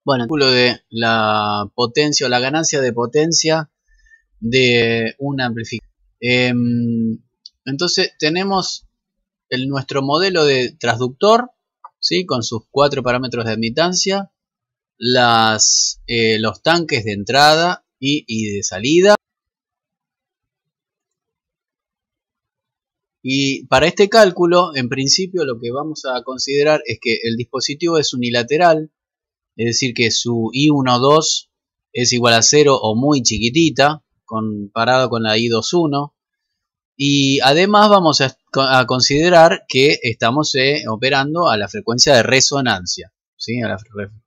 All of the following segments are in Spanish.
Bueno, el cálculo de la potencia o la ganancia de potencia de un amplificador. Entonces tenemos nuestro modelo de transductor, ¿sí? Con sus 4 parámetros de admitancia, los tanques de entrada y de salida. Y para este cálculo, en principio, lo que vamos a considerar es que el dispositivo es unilateral, es decir, que su I12 es igual a 0 o muy chiquitita, comparado con la I21. Y además vamos a considerar que estamos operando a la frecuencia de resonancia, ¿sí? A la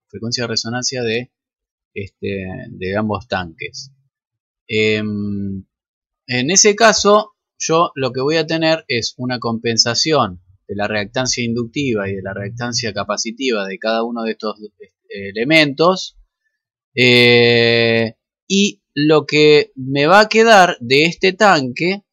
frecuencia de resonancia de ambos tanques. En ese caso, yo lo que voy a tener es una compensación de la reactancia inductiva y de la reactancia capacitiva de cada uno de estos elementos. Y lo que me va a quedar de este tanque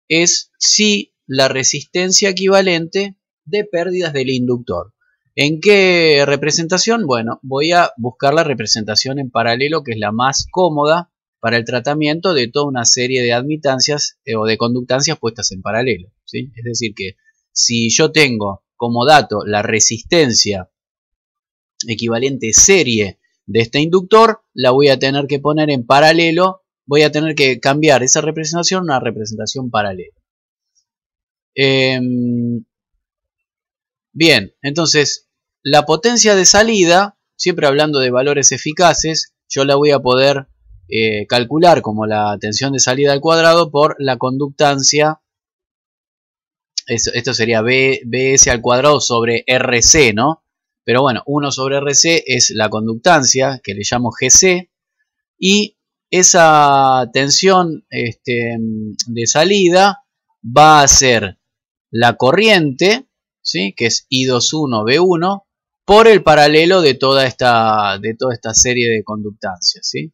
es si la resistencia equivalente de pérdidas del inductor. ¿En qué representación? Bueno, voy a buscar la representación en paralelo, que es la más cómoda para el tratamiento de toda una serie de admitancias o de conductancias puestas en paralelo, ¿sí? Es decir, que si yo tengo como dato la resistencia equivalente serie de este inductor, la voy a tener que poner en paralelo. Voy a tener que cambiar esa representación a una representación paralela. Bien, entonces la potencia de salida, siempre hablando de valores eficaces, yo la voy a poder calcular como la tensión de salida al cuadrado por la conductancia. Esto sería BS al cuadrado sobre RC, ¿no? Pero bueno, 1 sobre RC es la conductancia, que le llamo GC, y esa tensión de salida va a ser la corriente, ¿sí? Que es I21V1 por el paralelo de toda esta serie de conductancias, ¿sí?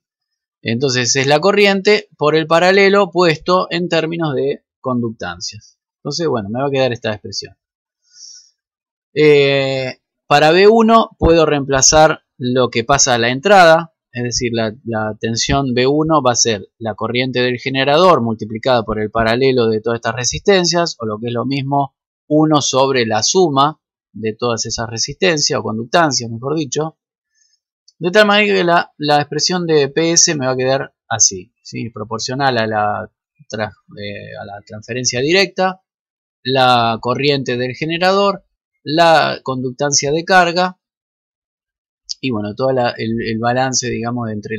Entonces es la corriente por el paralelo puesto en términos de conductancias. Entonces, bueno, me va a quedar esta expresión. Para B1 puedo reemplazar lo que pasa a la entrada. Es decir, la tensión B1 va a ser la corriente del generador multiplicada por el paralelo de todas estas resistencias, o lo que es lo mismo, 1 sobre la suma de todas esas resistencias o conductancias, mejor dicho. De tal manera que la expresión de PS me va a quedar así, ¿sí? Proporcional a la transferencia directa, la corriente del generador, la conductancia de carga, y bueno, todo el balance, digamos, entre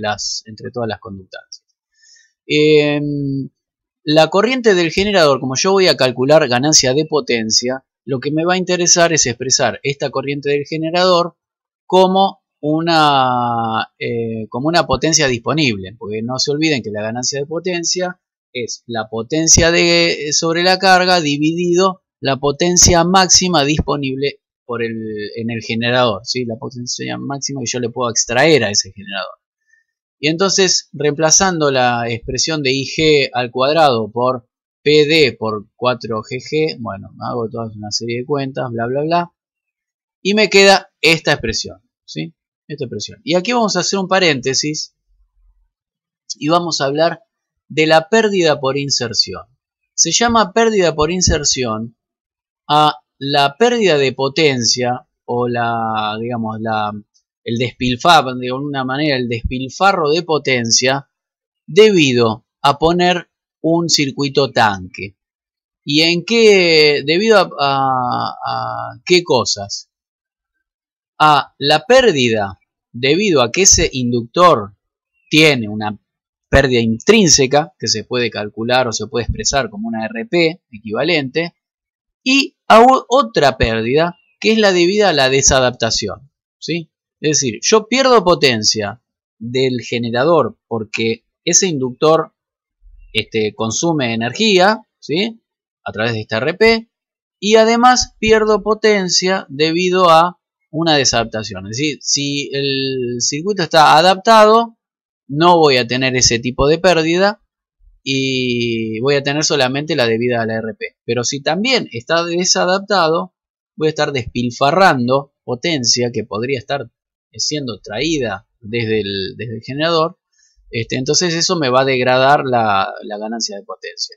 todas las conductancias. La corriente del generador, como yo voy a calcular ganancia de potencia, lo que me va a interesar es expresar esta corriente del generador como una potencia disponible, porque no se olviden que la ganancia de potencia es la potencia sobre la carga dividido la potencia máxima disponible en el generador, ¿sí? La potencia máxima que yo le puedo extraer a ese generador. Y entonces, reemplazando la expresión de IG al cuadrado por PD por 4GG, bueno, hago toda una serie de cuentas, bla, bla, bla, y me queda esta expresión, ¿sí? Esta expresión. Y aquí vamos a hacer un paréntesis y vamos a hablar de la pérdida por inserción. Se llama pérdida por inserción a la pérdida de potencia o el despilfarro, de alguna manera, el despilfarro de potencia debido a poner un circuito tanque. ¿Y en qué? Debido a qué cosas? A la pérdida debido a que ese inductor tiene una pérdida intrínseca que se puede calcular o se puede expresar como una RP equivalente, y a otra pérdida que es la debida a la desadaptación, ¿sí? Es decir, yo pierdo potencia del generador porque ese inductor consume energía, ¿sí? A través de esta RP, y además pierdo potencia debido a una desadaptación. Es decir, si el circuito está adaptado, no voy a tener ese tipo de pérdida y voy a tener solamente la debida a la RP. Pero si también está desadaptado, voy a estar despilfarrando potencia que podría estar siendo traída desde el generador, entonces eso me va a degradar la ganancia de potencia.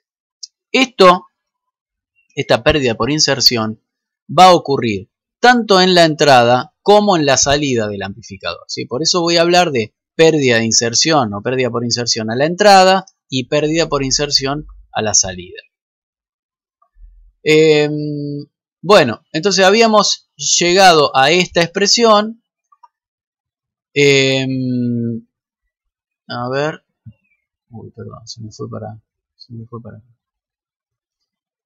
Esta pérdida por inserción va a ocurrir tanto en la entrada como en la salida del amplificador, ¿sí? Por eso voy a hablar de pérdida de inserción o pérdida por inserción a la entrada y pérdida por inserción a la salida. Bueno, entonces habíamos llegado a esta expresión. A ver. Uy, perdón, se me fue para.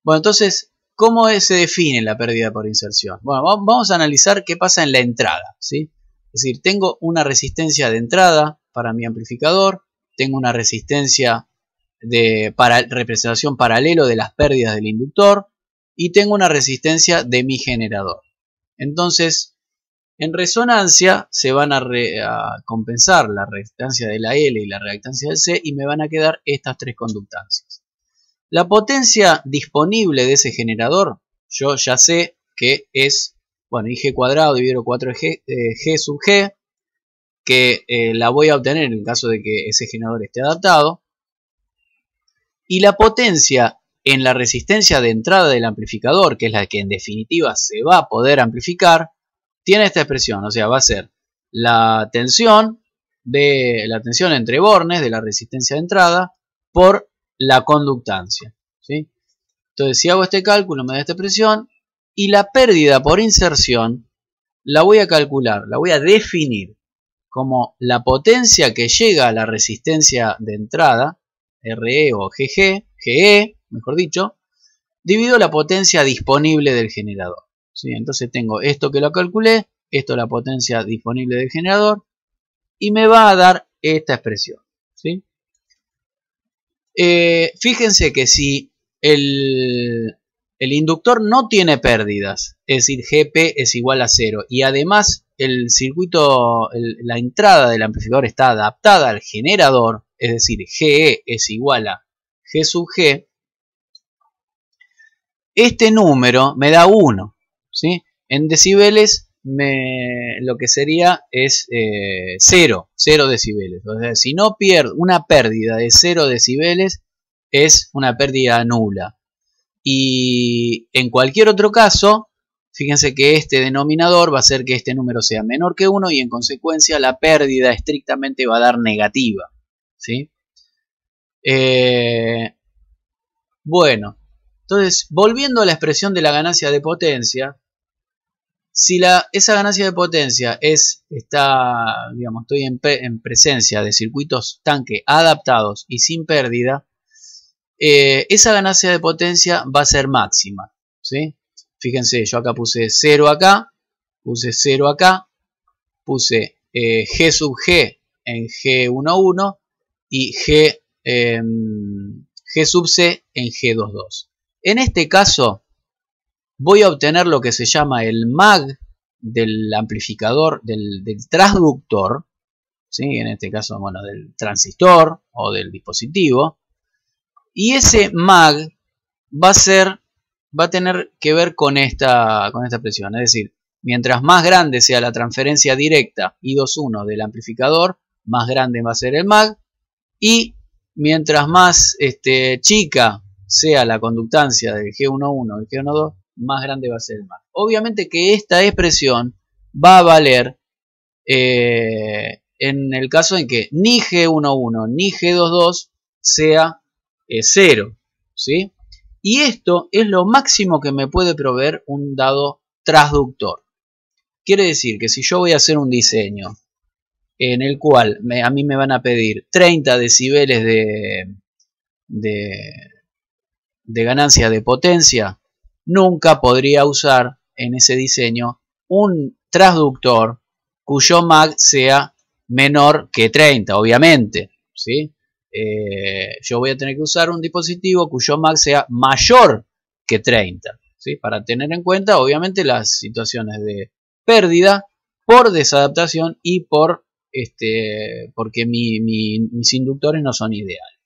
Bueno, entonces, ¿cómo se define la pérdida por inserción? Bueno, vamos a analizar qué pasa en la entrada, ¿sí? Es decir, tengo una resistencia de entrada para mi amplificador, tengo una resistencia de representación paralelo de las pérdidas del inductor y tengo una resistencia de mi generador. Entonces, en resonancia se van a compensar la reactancia de la L y la reactancia del C y me van a quedar estas tres conductancias. La potencia disponible de ese generador, yo ya sé que es, bueno, IG cuadrado dividido 4G G sub G, que la voy a obtener en el caso de que ese generador esté adaptado. Y la potencia en la resistencia de entrada del amplificador, que es la que en definitiva se va a poder amplificar, tiene esta expresión, o sea, va a ser la tensión entre bornes de la resistencia de entrada por la conductancia, ¿sí? Entonces, si hago este cálculo, me da esta expresión, y la pérdida por inserción la voy a calcular, la voy a definir como la potencia que llega a la resistencia de entrada, RE o GE, mejor dicho, dividido la potencia disponible del generador, ¿sí? Entonces tengo esto que lo calculé, esto es la potencia disponible del generador, y me va a dar esta expresión, ¿sí? Fíjense que si el inductor no tiene pérdidas, es decir, GP es igual a 0, y además el circuito, la entrada del amplificador está adaptada al generador, es decir, GE es igual a G sub G, este número me da 1, ¿sí? En decibeles lo que sería es 0 decibeles. O sea, si no pierdo una pérdida de 0 decibeles es una pérdida nula. Y en cualquier otro caso, fíjense que este denominador va a hacer que este número sea menor que 1 y en consecuencia la pérdida estrictamente va a dar negativa, ¿sí? Bueno, entonces volviendo a la expresión de la ganancia de potencia, si esa ganancia de potencia digamos, estoy en presencia de circuitos tanque adaptados y sin pérdida, esa ganancia de potencia va a ser máxima, ¿sí? Fíjense, yo acá puse 0 acá, puse 0 acá, puse G sub G en G11 y G sub C en G22. En este caso voy a obtener lo que se llama el mag del amplificador, del transductor, ¿sí? En este caso, bueno, del transistor o del dispositivo. Y ese mag va a tener que ver con esta expresión. Es decir, mientras más grande sea la transferencia directa I2.1 del amplificador, más grande va a ser el mag. Y mientras más chica sea la conductancia del G11 y el G12, más grande va a ser el mag. Obviamente que esta expresión va a valer en el caso en que ni G11 ni G22 sea 0, ¿sí? Y esto es lo máximo que me puede proveer un dado transductor. Quiere decir que si yo voy a hacer un diseño en el cual a mí me van a pedir 30 decibeles de ganancia de potencia, nunca podría usar en ese diseño un transductor cuyo mag sea menor que 30, obviamente, ¿sí? Yo voy a tener que usar un dispositivo cuyo mag sea mayor que 30, ¿sí? Para tener en cuenta, obviamente, las situaciones de pérdida por desadaptación y porque mis inductores no son ideales.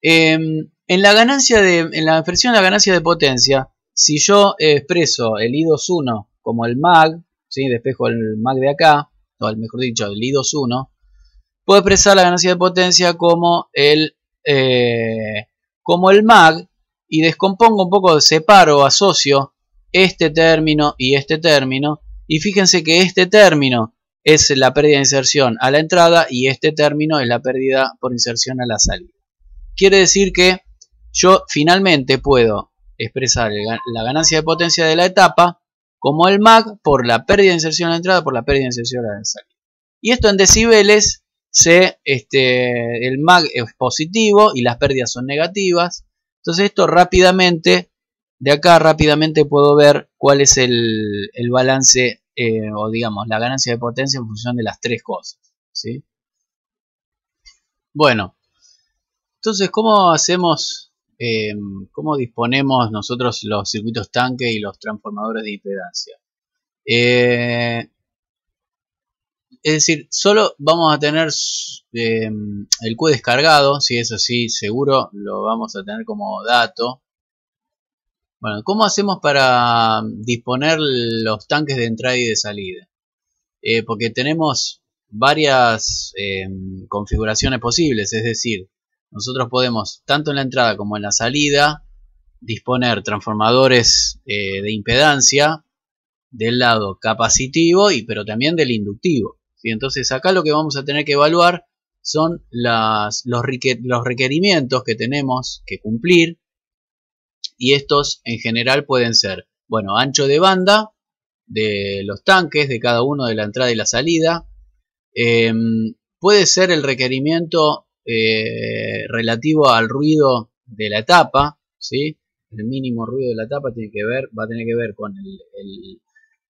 En la expresión de la ganancia de potencia, si yo expreso el I2.1 como el mag, ¿sí? Despejo el MAC de acá, o mejor dicho, el I21, puedo expresar la ganancia de potencia como el MAG y descompongo un poco, separo, asocio este término y este término, y fíjense que este término es la pérdida de inserción a la entrada y este término es la pérdida por inserción a la salida. Quiere decir que yo finalmente puedo expresar la ganancia de potencia de la etapa como el MAG por la pérdida de inserción a la entrada por la pérdida de inserción a la salida. Y esto en decibeles, el MAG es positivo y las pérdidas son negativas. Entonces esto rápidamente, de acá rápidamente puedo ver cuál es el balance o digamos la ganancia de potencia en función de las tres cosas, ¿sí? Bueno, entonces ¿cómo hacemos, cómo disponemos nosotros los circuitos tanque y los transformadores de impedancia? Es decir, solo vamos a tener el Q descargado, si eso sí, seguro lo vamos a tener como dato. Bueno, ¿cómo hacemos para disponer los tanques de entrada y de salida? Porque tenemos varias configuraciones posibles, es decir, nosotros podemos, tanto en la entrada como en la salida, disponer transformadores de impedancia del lado capacitivo, pero también del inductivo. ¿Sí? Entonces acá lo que vamos a tener que evaluar son los requerimientos que tenemos que cumplir, y estos en general pueden ser, bueno, ancho de banda de los tanques, de cada uno de la entrada y la salida. Puede ser el requerimiento relativo al ruido de la etapa, ¿sí? El mínimo ruido de la etapa va a tener que ver con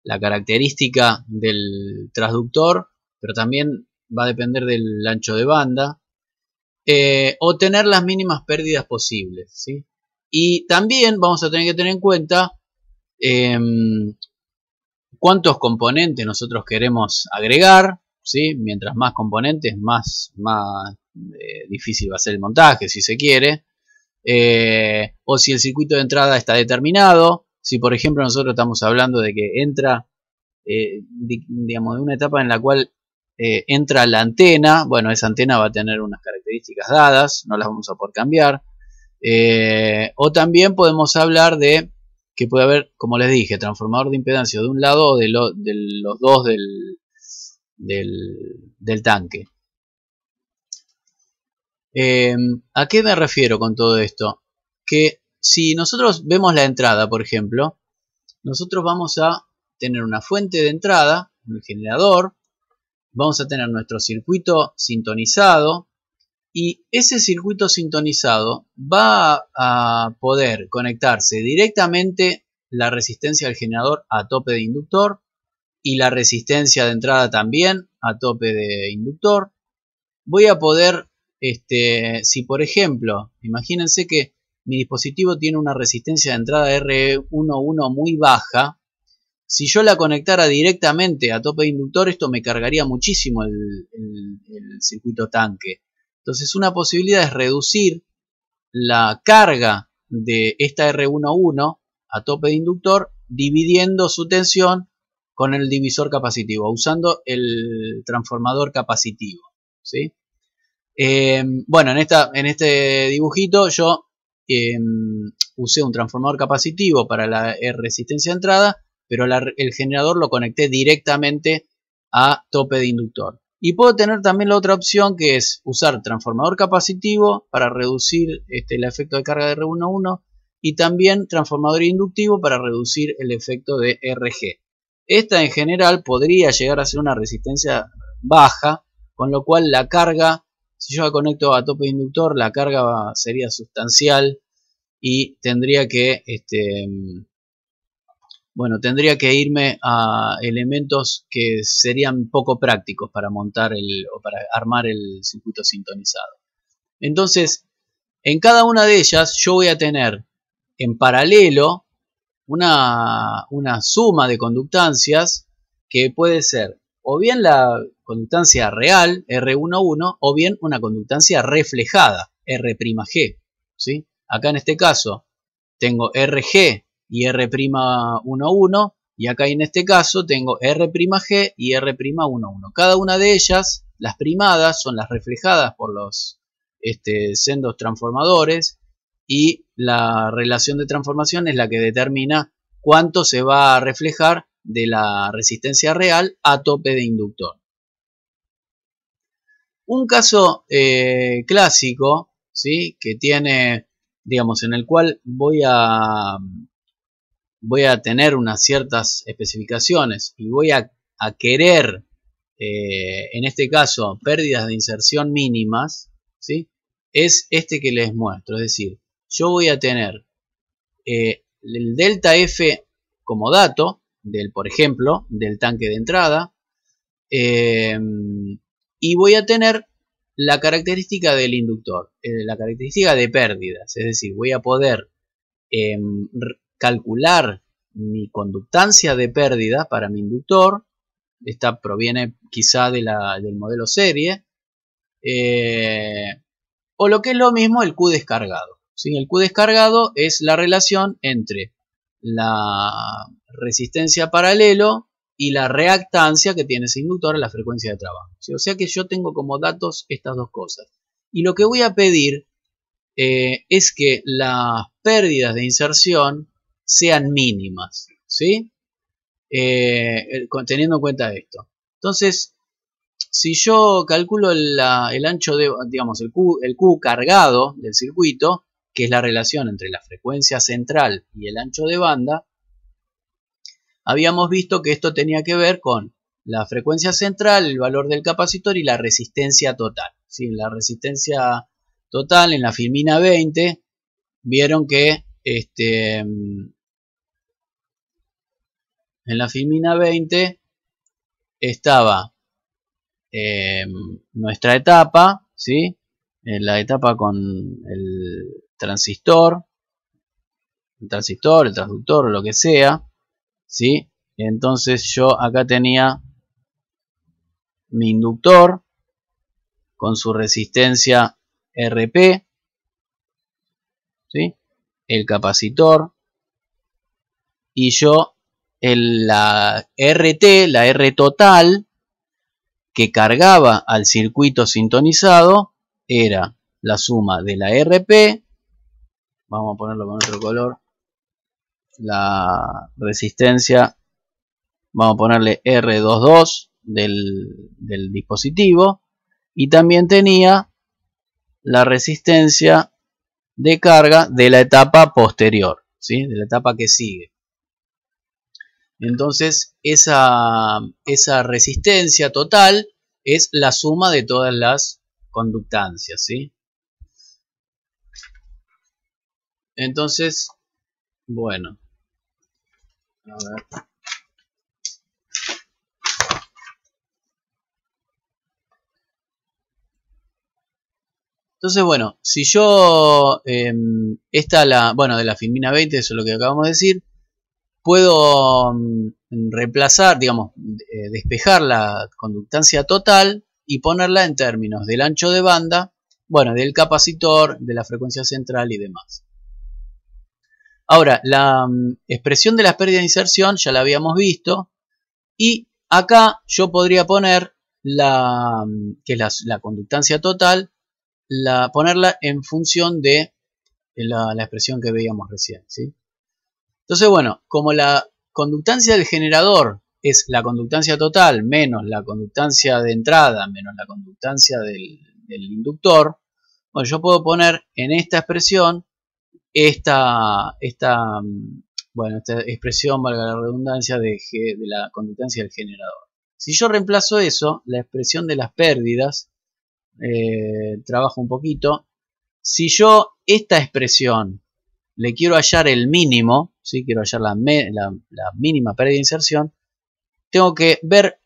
la característica del transductor, pero también va a depender del ancho de banda, o tener las mínimas pérdidas posibles, ¿sí? Y también vamos a tener que tener en cuenta cuántos componentes nosotros queremos agregar, ¿sí? Mientras más componentes, más difícil va a ser el montaje, si se quiere, o si el circuito de entrada está determinado. Si por ejemplo nosotros estamos hablando de que entra, digamos, de una etapa en la cual entra la antena, bueno, esa antena va a tener unas características dadas, no las vamos a poder cambiar. O también podemos hablar de que puede haber, como les dije, transformador de impedancia de un lado o de los dos del tanque. ¿A qué me refiero con todo esto? Que si nosotros vemos la entrada, por ejemplo, nosotros vamos a tener una fuente de entrada, el generador, vamos a tener nuestro circuito sintonizado, y ese circuito sintonizado va a poder conectarse directamente la resistencia del generador a tope de inductor y la resistencia de entrada también a tope de inductor. Voy a poder, si por ejemplo, imagínense que mi dispositivo tiene una resistencia de entrada R11 muy baja, si yo la conectara directamente a tope de inductor, esto me cargaría muchísimo el circuito tanque. Entonces una posibilidad es reducir la carga de esta R11 a tope de inductor dividiendo su tensión con el divisor capacitivo, usando el transformador capacitivo, ¿sí? Bueno, en este dibujito yo usé un transformador capacitivo para la resistencia de entrada, pero el generador lo conecté directamente a tope de inductor. Y puedo tener también la otra opción, que es usar transformador capacitivo para reducir el efecto de carga de R11 y también transformador inductivo para reducir el efecto de RG. Esta en general podría llegar a ser una resistencia baja, con lo cual la carga, si yo la conecto a tope de inductor, la carga sería sustancial y tendría que tendría que irme a elementos que serían poco prácticos para montar o para armar el circuito sintonizado. Entonces, en cada una de ellas yo voy a tener en paralelo una suma de conductancias que puede ser o bien la conductancia real, R11, o bien una conductancia reflejada, R'G, ¿sí? Acá en este caso tengo RG y R'11 Y acá en este caso tengo R'G y R'11. Cada una de ellas, las primadas, son las reflejadas por los sendos transformadores, y la relación de transformación es la que determina cuánto se va a reflejar de la resistencia real a tope de inductor. Un caso clásico, ¿sí?, que tiene, digamos, en el cual voy a tener unas ciertas especificaciones y voy a querer, en este caso, pérdidas de inserción mínimas, ¿sí?, es este que les muestro. Es decir, yo voy a tener el delta F como dato, por ejemplo, del tanque de entrada, y voy a tener la característica del inductor, la característica de pérdidas. Es decir, voy a poder calcular mi conductancia de pérdida para mi inductor. Esta proviene quizá del modelo serie, o lo que es lo mismo, el Q descargado, ¿sí? El Q descargado es la relación entre la resistencia paralelo y la reactancia que tiene ese inductor a la frecuencia de trabajo, ¿sí? O sea que yo tengo como datos estas dos cosas. Y lo que voy a pedir es que las pérdidas de inserción sean mínimas, ¿sí? Teniendo en cuenta esto. Entonces, si yo calculo el ancho de, digamos, el Q cargado del circuito, que es la relación entre la frecuencia central y el ancho de banda, habíamos visto que esto tenía que ver con la frecuencia central, el valor del capacitor y la resistencia total, ¿sí? La resistencia total en la filmina 20, vieron que en la filmina 20 estaba nuestra etapa, ¿sí?, la etapa con el transistor, el transductor o lo que sea, ¿sí? Entonces yo acá tenía mi inductor con su resistencia RP, ¿sí?, el capacitor, y yo la RT, la R total, que cargaba al circuito sintonizado, era la suma de la RP, vamos a ponerlo con otro color, la resistencia, vamos a ponerle R22 del dispositivo, y también tenía la resistencia de carga de la etapa posterior, ¿sí?, de la etapa que sigue. Entonces esa resistencia total es la suma de todas las conductancias, ¿sí? Entonces, bueno, a ver. Entonces, bueno, si yo, bueno, de la filmina 20, eso es lo que acabamos de decir, puedo reemplazar, digamos, despejar la conductancia total y ponerla en términos del ancho de banda, bueno, del capacitor, de la frecuencia central y demás. Ahora, la expresión de las pérdidas de inserción ya la habíamos visto, y acá yo podría poner que es la conductancia total, ponerla en función de la expresión que veíamos recién, ¿sí? Entonces, bueno, como la conductancia del generador es la conductancia total menos la conductancia de entrada menos la conductancia del inductor, bueno, yo puedo poner en esta expresión esta expresión, valga la redundancia, de la conductancia del generador. Si yo reemplazo eso, la expresión de las pérdidas, trabajo un poquito. Si yo esta expresión le quiero hallar el mínimo, ¿sí?, quiero hallar la mínima pérdida de inserción, tengo que ver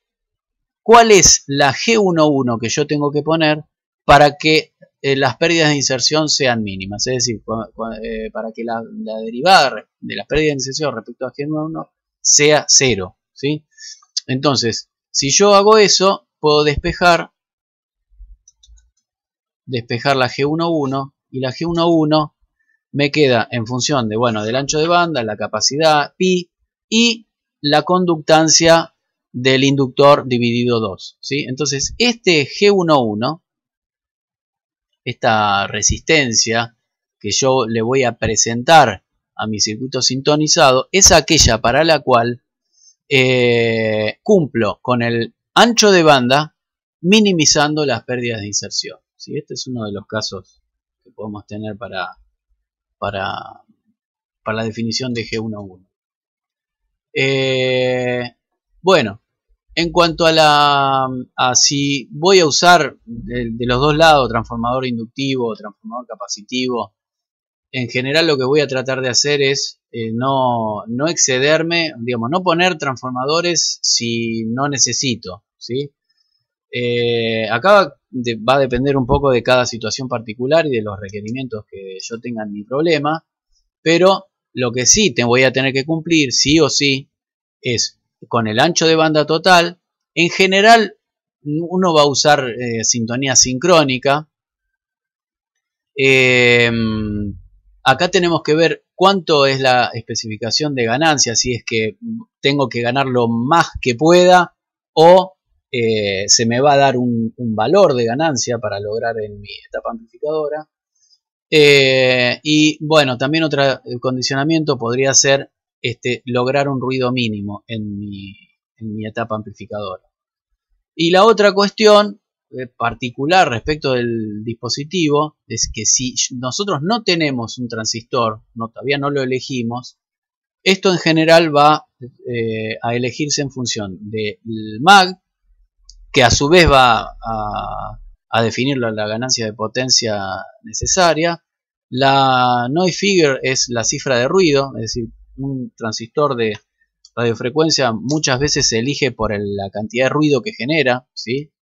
cuál es la G11 que yo tengo que poner para que las pérdidas de inserción sean mínimas. Es decir, para que la derivada de las pérdidas de inserción respecto a G11 sea 0, ¿sí? Entonces, si yo hago eso, puedo despejar la G11, y la G11 me queda en función de, bueno, del ancho de banda, la capacidad pi, y la conductancia del inductor dividido 2, ¿sí? Entonces, este G11, esta resistencia que yo le voy a presentar a mi circuito sintonizado, es aquella para la cual cumplo con el ancho de banda minimizando las pérdidas de inserción, ¿sí? Este es uno de los casos que podemos tener para la definición de G11. Bueno, en cuanto a si voy a usar de los dos lados, transformador inductivo o transformador capacitivo, en general lo que voy a tratar de hacer es no excederme, digamos, no poner transformadores si no necesito, ¿sí? Acá va a depender un poco de cada situación particular y de los requerimientos que yo tenga en mi problema, pero lo que sí te voy a tener que cumplir, sí o sí, es con el ancho de banda total. En general, uno va a usar sintonía sincrónica. Acá tenemos que ver cuánto es la especificación de ganancia, si es que tengo que ganar lo más que pueda o se me va a dar un valor de ganancia para lograr en mi etapa amplificadora. Y bueno, también otro condicionamiento podría ser lograr un ruido mínimo en mi etapa amplificadora. Y la otra cuestión particular respecto del dispositivo es que si nosotros no tenemos un transistor, todavía no lo elegimos, esto en general va a elegirse en función del mag, que a su vez va a definir la ganancia de potencia necesaria. La noise figure es la cifra de ruido, es decir, un transistor de radiofrecuencia muchas veces se elige por la cantidad de ruido que genera, ¿sí?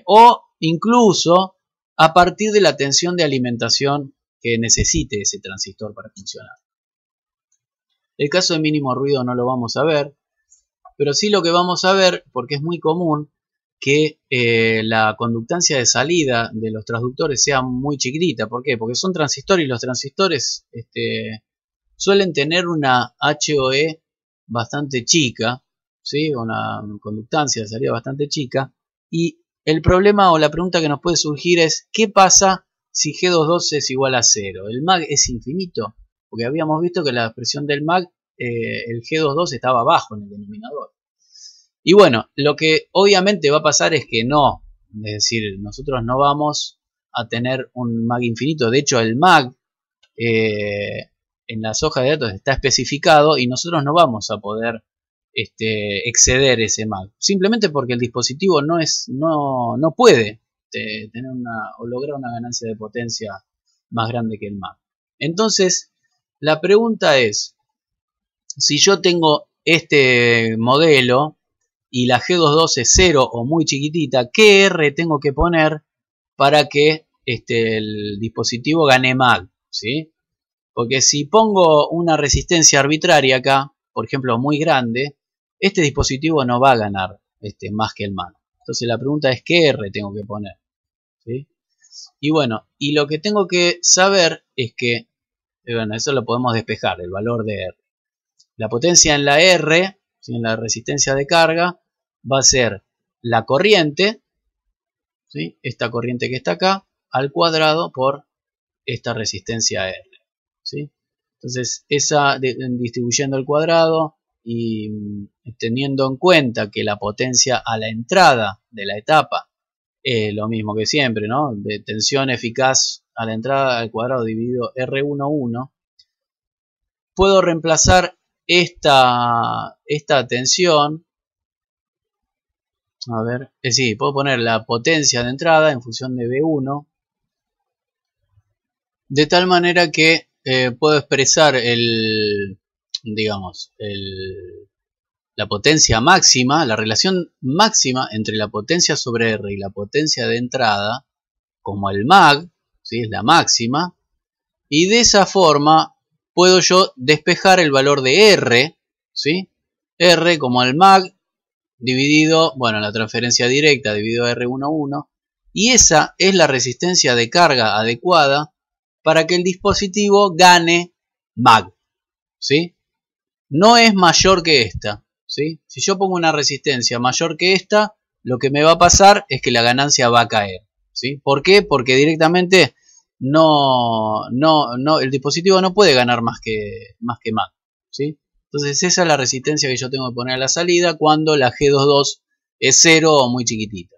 O incluso a partir de la tensión de alimentación que necesite ese transistor para funcionar. El caso de mínimo ruido no lo vamos a ver, pero sí lo que vamos a ver, porque es muy común que la conductancia de salida de los transductores sea muy chiquitita. ¿Por qué? Porque son transistores y los transistores suelen tener una HOE bastante chica, ¿sí? Una conductancia de salida bastante chica. Y el problema o la pregunta que nos puede surgir es, ¿qué pasa si G22 es igual a 0? ¿El mag es infinito? Porque habíamos visto que la expresión del mag, el G22 estaba abajo en el denominador. Y bueno, lo que obviamente va a pasar es que no, es decir, nosotros no vamos a tener un mag infinito. De hecho, el mag en las hojas de datos está especificado y nosotros no vamos a poder exceder ese mag, simplemente porque el dispositivo no puede tener o lograr una ganancia de potencia más grande que el mag. Entonces, la pregunta es, si yo tengo este modelo y la G22 es 0 o muy chiquitita, ¿qué R tengo que poner para que el dispositivo gane mag? ¿Sí? Porque si pongo una resistencia arbitraria acá, por ejemplo muy grande, este dispositivo no va a ganar más que el mag. Entonces la pregunta es ¿qué R tengo que poner? ¿Sí? Y bueno, y lo que tengo que saber es que, bueno, eso lo podemos despejar, el valor de R. La potencia en la R, ¿sí? En la resistencia de carga, va a ser la corriente, ¿sí? Esta corriente que está acá, al cuadrado por esta resistencia R, ¿sí? Entonces, distribuyendo el cuadrado y teniendo en cuenta que la potencia a la entrada de la etapa es lo mismo que siempre, ¿no? De tensión eficaz a la entrada al cuadrado dividido R11, puedo reemplazar esta tensión. A ver, sí, puedo poner la potencia de entrada en función de B1, de tal manera que puedo expresar la potencia máxima, la relación máxima entre la potencia sobre R y la potencia de entrada, como el mag, ¿sí? Es la máxima, y de esa forma puedo yo despejar el valor de R, ¿sí? R como el mag dividido, bueno, la transferencia directa dividido R11, y esa es la resistencia de carga adecuada para que el dispositivo gane mag, ¿sí? no es mayor que esta, ¿sí? Si yo pongo una resistencia mayor que esta, lo que me va a pasar es que la ganancia va a caer, ¿sí? ¿Por qué? Porque directamente el dispositivo no puede ganar más que MAC, ¿sí? Entonces esa es la resistencia que yo tengo que poner a la salida cuando la G22 es 0 o muy chiquitita.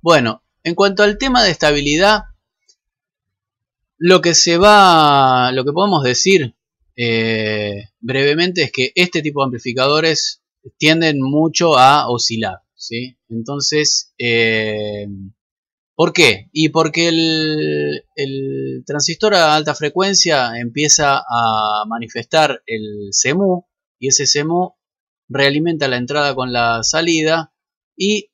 Bueno, en cuanto al tema de estabilidad, lo que podemos decir brevemente es que este tipo de amplificadores tienden mucho a oscilar, ¿sí? Entonces, ¿por qué? Y porque el transistor a alta frecuencia empieza a manifestar el CMU y ese CMU realimenta la entrada con la salida y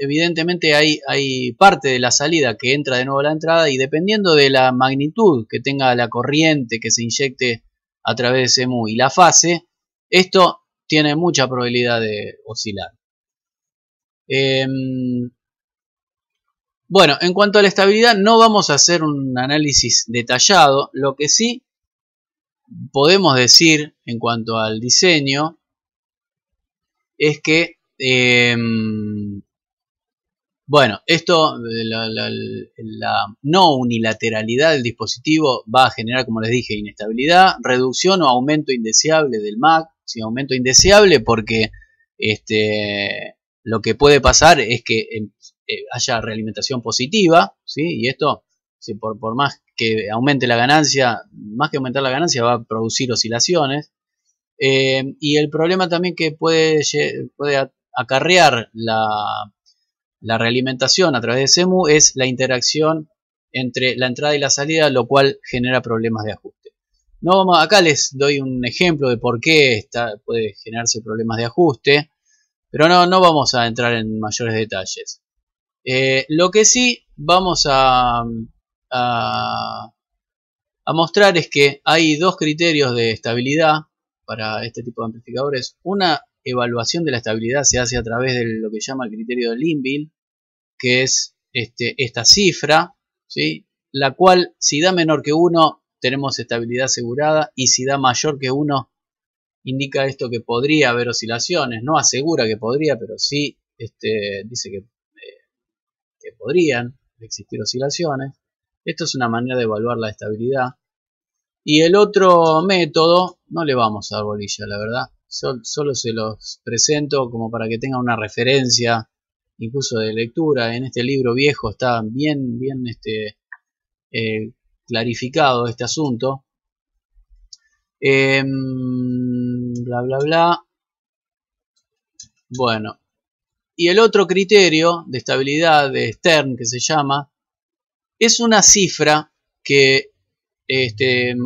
evidentemente hay parte de la salida que entra de nuevo a la entrada y dependiendo de la magnitud que tenga la corriente que se inyecte a través de CMU y la fase, esto tiene mucha probabilidad de oscilar. Bueno, en cuanto a la estabilidad no vamos a hacer un análisis detallado, lo que sí podemos decir en cuanto al diseño es que bueno, esto, la no unilateralidad del dispositivo va a generar, como les dije, inestabilidad, reducción o aumento indeseable del MAC. ¿Sí? Aumento indeseable porque lo que puede pasar es que haya realimentación positiva, ¿sí? Y esto, si por más que aumente la ganancia, más que aumentar la ganancia, va a producir oscilaciones. Y el problema también que puede acarrear la realimentación a través de CMU es la interacción entre la entrada y la salida, lo cual genera problemas de ajuste. Acá les doy un ejemplo de por qué puede generarse problemas de ajuste, pero no vamos a entrar en mayores detalles. Lo que sí vamos a mostrar es que hay dos criterios de estabilidad para este tipo de amplificadores. Una evaluación de la estabilidad se hace a través de lo que se llama el criterio de Linville, que es esta cifra, ¿sí? La cual si da menor que 1 tenemos estabilidad asegurada y si da mayor que 1 indica esto que podría haber oscilaciones, no asegura que podría, pero sí dice que podrían existir oscilaciones. Esto es una manera de evaluar la estabilidad. Y el otro método, no le vamos a dar bolilla, la verdad. Solo se los presento como para que tengan una referencia, incluso de lectura. En este libro viejo está bien clarificado este asunto. Bla, bla, bla. Bueno, y el otro criterio de estabilidad de Stern, que se llama, es una cifra que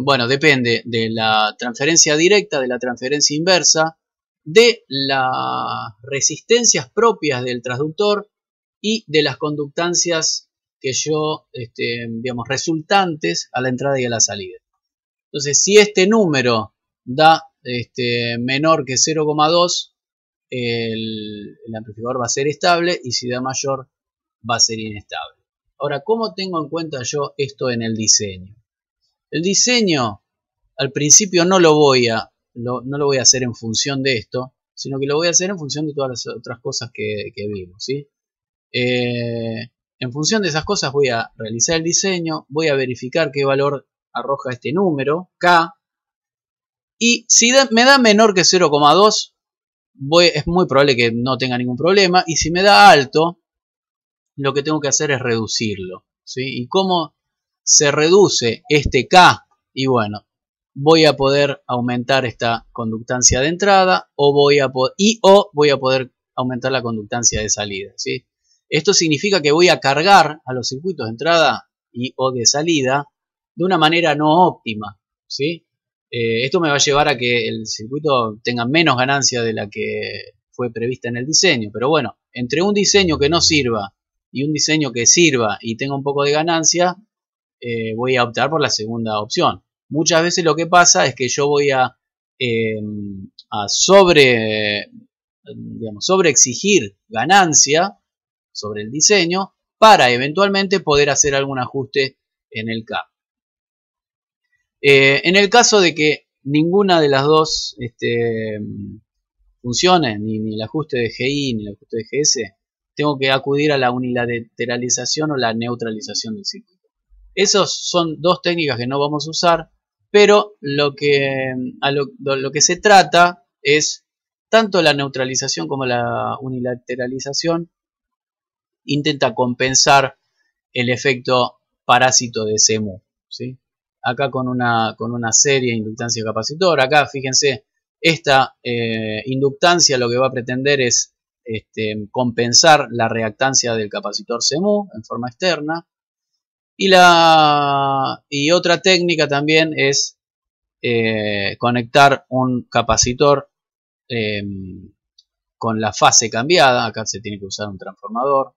bueno, depende de la transferencia directa, de la transferencia inversa, de las resistencias propias del transductor y de las conductancias que digamos, resultantes a la entrada y a la salida. Entonces, si este número da menor que 0,2, el amplificador va a ser estable y si da mayor va a ser inestable. Ahora, ¿cómo tengo en cuenta yo esto en el diseño? El diseño al principio no lo voy a hacer en función de esto, sino que lo voy a hacer en función de todas las otras cosas que vimos, ¿sí? En función de esas cosas voy a realizar el diseño, voy a verificar qué valor arroja este número, K, y si me da menor que 0,2, es muy probable que no tenga ningún problema, y si me da alto, lo que tengo que hacer es reducirlo, ¿sí? ¿Y cómo se reduce este K? Y bueno, voy a poder aumentar esta conductancia de entrada o voy a poder aumentar la conductancia de salida, ¿sí? Esto significa que voy a cargar a los circuitos de entrada o de salida de una manera no óptima, ¿sí? Esto me va a llevar a que el circuito tenga menos ganancia de la que fue prevista en el diseño, pero bueno, entre un diseño que no sirva y un diseño que sirva y tenga un poco de ganancia, voy a optar por la segunda opción. Muchas veces lo que pasa es que yo voy a sobre exigir ganancia sobre el diseño para eventualmente poder hacer algún ajuste en el K. En el caso de que ninguna de las dos funcione, ni el ajuste de GI ni el ajuste de GS, tengo que acudir a la unilateralización o la neutralización del circuito. Esas son dos técnicas que no vamos a usar, pero lo que se trata es tanto la neutralización como la unilateralización intenta compensar el efecto parásito de CMU, ¿sí? Acá con una serie de inductancia capacitor. Acá fíjense, esta inductancia lo que va a pretender es compensar la reactancia del capacitor CMU en forma externa. Y otra técnica también es conectar un capacitor con la fase cambiada. Acá se tiene que usar un transformador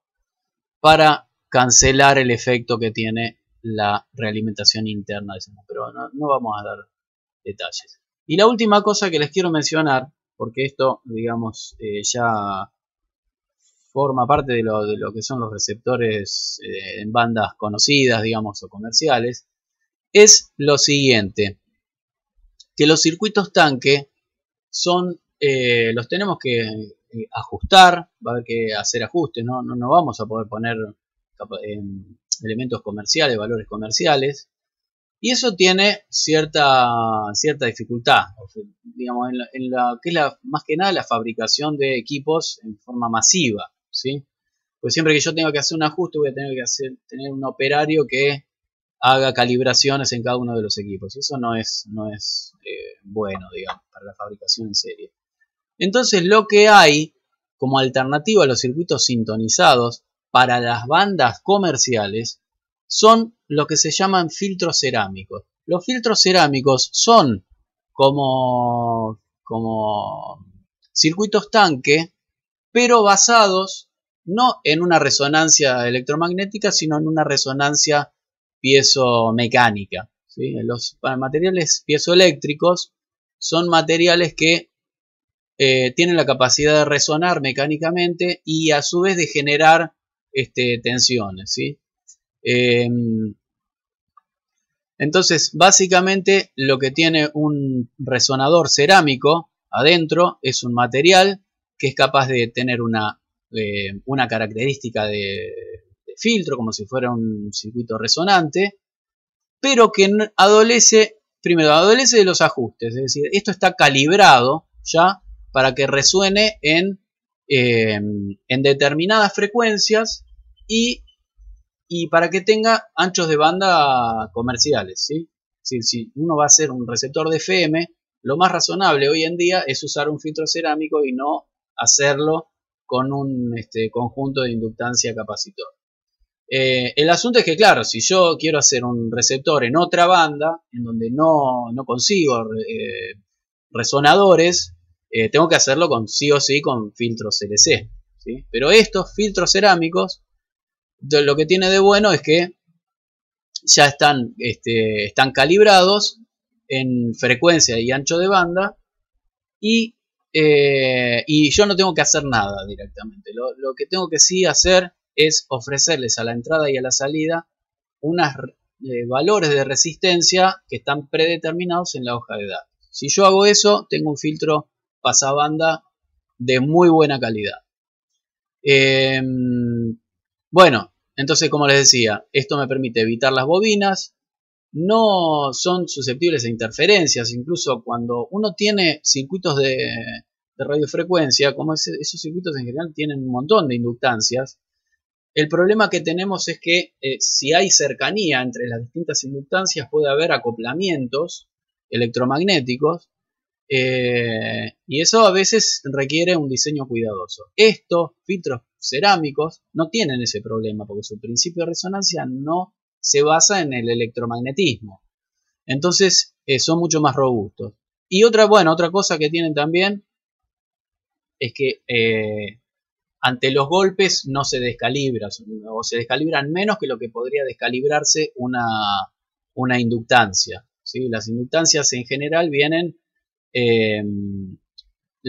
para cancelar el efecto que tiene la realimentación interna de CMU, pero no vamos a dar detalles. Y la última cosa que les quiero mencionar, porque esto, digamos, ya forma parte de lo que son los receptores en bandas conocidas, digamos, o comerciales, es lo siguiente, que los circuitos tanque los tenemos que ajustar, va a haber que hacer ajustes, no vamos a poder poner elementos comerciales, valores comerciales, y eso tiene cierta dificultad, digamos, en la que es más que nada la fabricación de equipos en forma masiva, ¿sí? Pues siempre que yo tenga que hacer un ajuste voy a tener que tener un operario que haga calibraciones en cada uno de los equipos. Eso no es bueno, digamos, para la fabricación en serie. Entonces lo que hay como alternativa a los circuitos sintonizados para las bandas comerciales son lo que se llaman filtros cerámicos. Los filtros cerámicos son como circuitos tanque, pero basados no en una resonancia electromagnética, sino en una resonancia piezomecánica, ¿sí? Los materiales piezoeléctricos son materiales que tienen la capacidad de resonar mecánicamente y a su vez de generar tensiones, ¿sí? Entonces, básicamente lo que tiene un resonador cerámico adentro es un material que es capaz de tener una característica de filtro, como si fuera un circuito resonante, pero que adolece de los ajustes, es decir, esto está calibrado ya para que resuene en determinadas frecuencias y para que tenga anchos de banda comerciales, ¿sí? Si uno va a hacer un receptor de FM, lo más razonable hoy en día es usar un filtro cerámico y no hacerlo con un conjunto de inductancia capacitor. El asunto es que, claro, si yo quiero hacer un receptor en otra banda, en donde no consigo resonadores, tengo que hacerlo sí o sí con filtros CLC, ¿sí? Pero estos filtros cerámicos, lo que tiene de bueno es que ya están calibrados en frecuencia y ancho de banda y yo no tengo que hacer nada directamente. Lo que tengo que sí hacer es ofrecerles a la entrada y a la salida unos valores de resistencia que están predeterminados en la hoja de datos. Si yo hago eso, tengo un filtro pasabanda de muy buena calidad. Bueno, entonces, como les decía, esto me permite evitar las bobinas, no son susceptibles a interferencias, incluso cuando uno tiene circuitos de radiofrecuencia, como esos circuitos en general tienen un montón de inductancias, el problema que tenemos es que si hay cercanía entre las distintas inductancias puede haber acoplamientos electromagnéticos y eso a veces requiere un diseño cuidadoso. Estos filtros cerámicos no tienen ese problema porque su principio de resonancia no se basa en el electromagnetismo. Entonces son mucho más robustos. Y otra cosa que tienen también es que ante los golpes no se descalibra o se descalibran menos que lo que podría descalibrarse una inductancia, ¿sí? Las inductancias en general vienen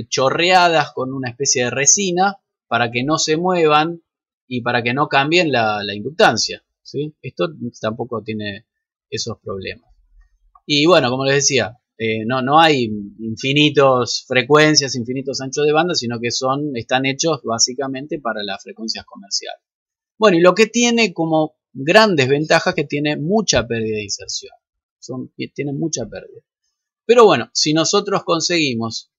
chorreadas con una especie de resina para que no se muevan y para que no cambien la inductancia, ¿sí? Esto tampoco tiene esos problemas. Y bueno, como les decía, no hay infinitos frecuencias, infinitos anchos de banda, sino que están hechos básicamente para las frecuencias comerciales. Bueno, y lo que tiene como gran desventaja es que tiene mucha pérdida de inserción. Tiene mucha pérdida. Pero bueno, si nosotros conseguimos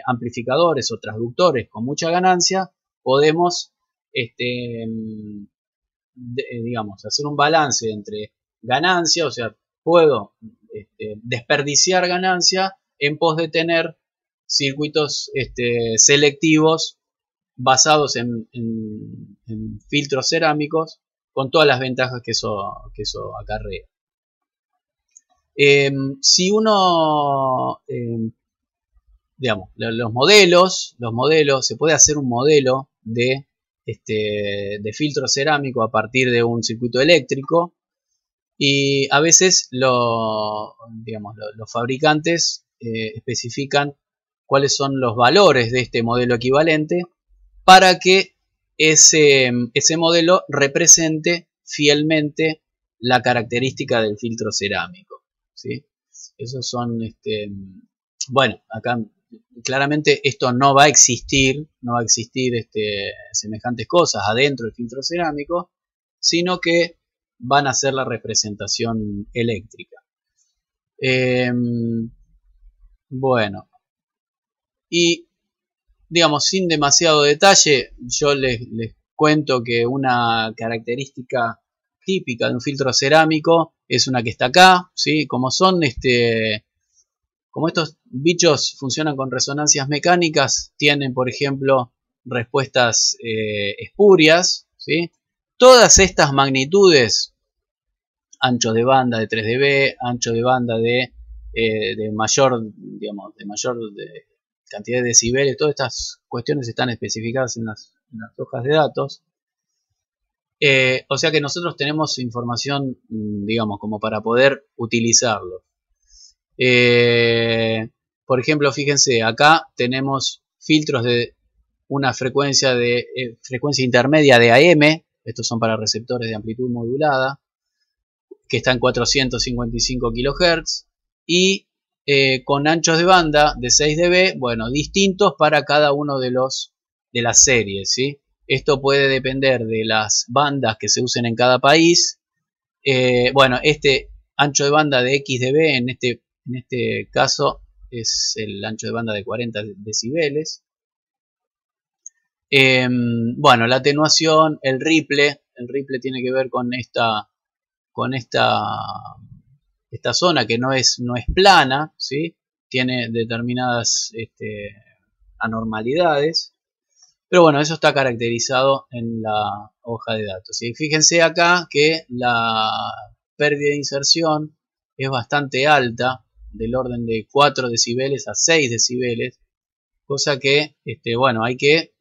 amplificadores o transductores con mucha ganancia, podemos, digamos, hacer un balance entre ganancia, o sea, puedo desperdiciar ganancia en pos de tener circuitos selectivos basados en filtros cerámicos con todas las ventajas que eso acarrea. Si uno, digamos, los modelos, se puede hacer un modelo de filtro cerámico a partir de un circuito eléctrico, y a veces los fabricantes especifican cuáles son los valores de este modelo equivalente para que ese modelo represente fielmente la característica del filtro cerámico, ¿sí? Esos son, bueno, acá claramente esto no va a existir semejantes cosas adentro del filtro cerámico, sino que van a ser la representación eléctrica. Bueno, y digamos, sin demasiado detalle, yo les cuento que una característica típica de un filtro cerámico es una que está acá, ¿sí? Como estos bichos funcionan con resonancias mecánicas, tienen, por ejemplo, respuestas espurias, ¿sí? Todas estas magnitudes, anchos de banda de 3 dB, ancho de banda de mayor cantidad de decibeles, todas estas cuestiones están especificadas en las hojas de datos. O sea que nosotros tenemos información, digamos, como para poder utilizarlo. Por ejemplo, fíjense, acá tenemos filtros de una frecuencia intermedia de AM, estos son para receptores de amplitud modulada, que está en 455 kHz, y con anchos de banda de 6 dB, bueno, distintos para cada uno de las series, ¿sí? Esto puede depender de las bandas que se usen en cada país. Bueno, este ancho de banda de XdB en este caso es el ancho de banda de 40 decibeles. Bueno, la atenuación, el ripple tiene que ver con esta zona que no es plana, ¿sí? Tiene determinadas anormalidades, pero bueno, eso está caracterizado en la hoja de datos. Y fíjense acá que la pérdida de inserción es bastante alta, del orden de 4 decibeles a 6 decibeles, cosa que, bueno, hay que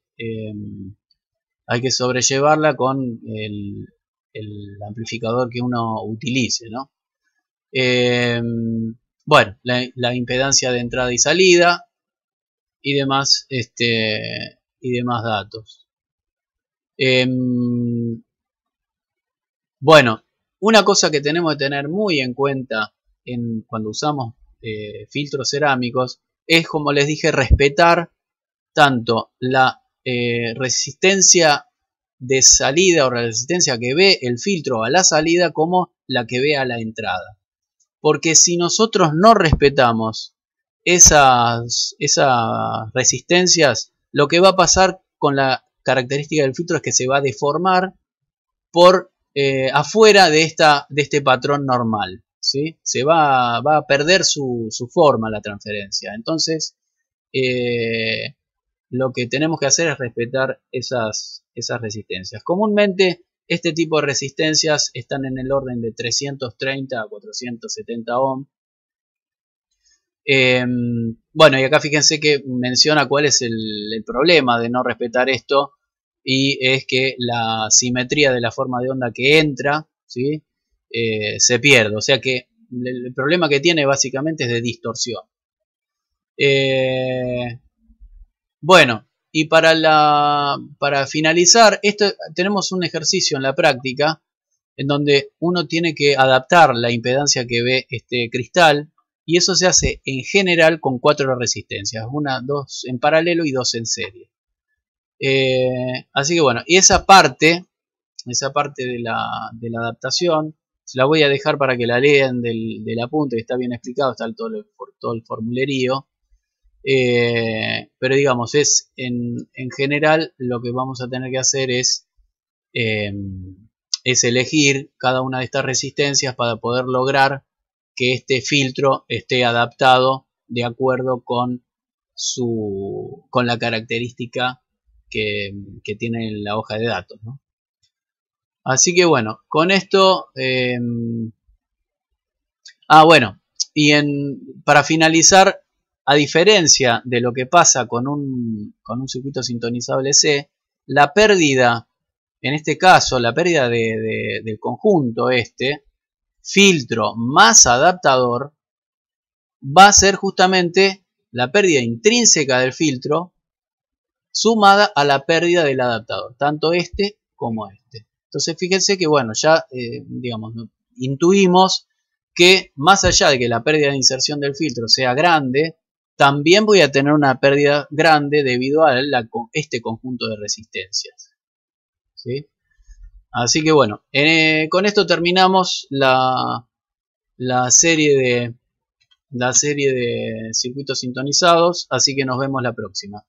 sobrellevarla con el amplificador que uno utilice, ¿no? Bueno, la impedancia de entrada y salida y demás, datos. Bueno, una cosa que tenemos que tener muy en cuenta cuando usamos filtros cerámicos es, como les dije, respetar tanto la resistencia de salida o la resistencia que ve el filtro a la salida como la que ve a la entrada. Porque si nosotros no respetamos esas resistencias, lo que va a pasar con la característica del filtro es que se va a deformar por afuera de este patrón normal, ¿sí? Se va a perder su forma la transferencia. Entonces, lo que tenemos que hacer es respetar esas resistencias. Comúnmente este tipo de resistencias están en el orden de 330 a 470 ohm. Bueno, y acá fíjense que menciona cuál es el problema de no respetar esto, y es que la simetría de la forma de onda que entra, ¿sí? Se pierde, o sea que el problema que tiene básicamente es de distorsión. Bueno, y para finalizar, tenemos un ejercicio en la práctica en donde uno tiene que adaptar la impedancia que ve este cristal, y eso se hace en general con 4 resistencias, dos en paralelo y 2 en serie. Así que bueno, y esa parte de la adaptación se la voy a dejar para que la lean del apunte, que está bien explicado, está todo el formulerío. Pero digamos, en general lo que vamos a tener que hacer es elegir cada una de estas resistencias para poder lograr que este filtro esté adaptado de acuerdo con la característica que tiene la hoja de datos, ¿no? Así que bueno, con esto bueno, y para finalizar, a diferencia de lo que pasa con un circuito sintonizable C, la pérdida, en este caso, la pérdida del conjunto filtro más adaptador, va a ser justamente la pérdida intrínseca del filtro sumada a la pérdida del adaptador, tanto este como este. Entonces fíjense que bueno, ya digamos, intuimos que más allá de que la pérdida de inserción del filtro sea grande, también voy a tener una pérdida grande debido a este conjunto de resistencias, ¿sí? Así que bueno, con esto terminamos la serie de circuitos sintonizados, así que nos vemos la próxima.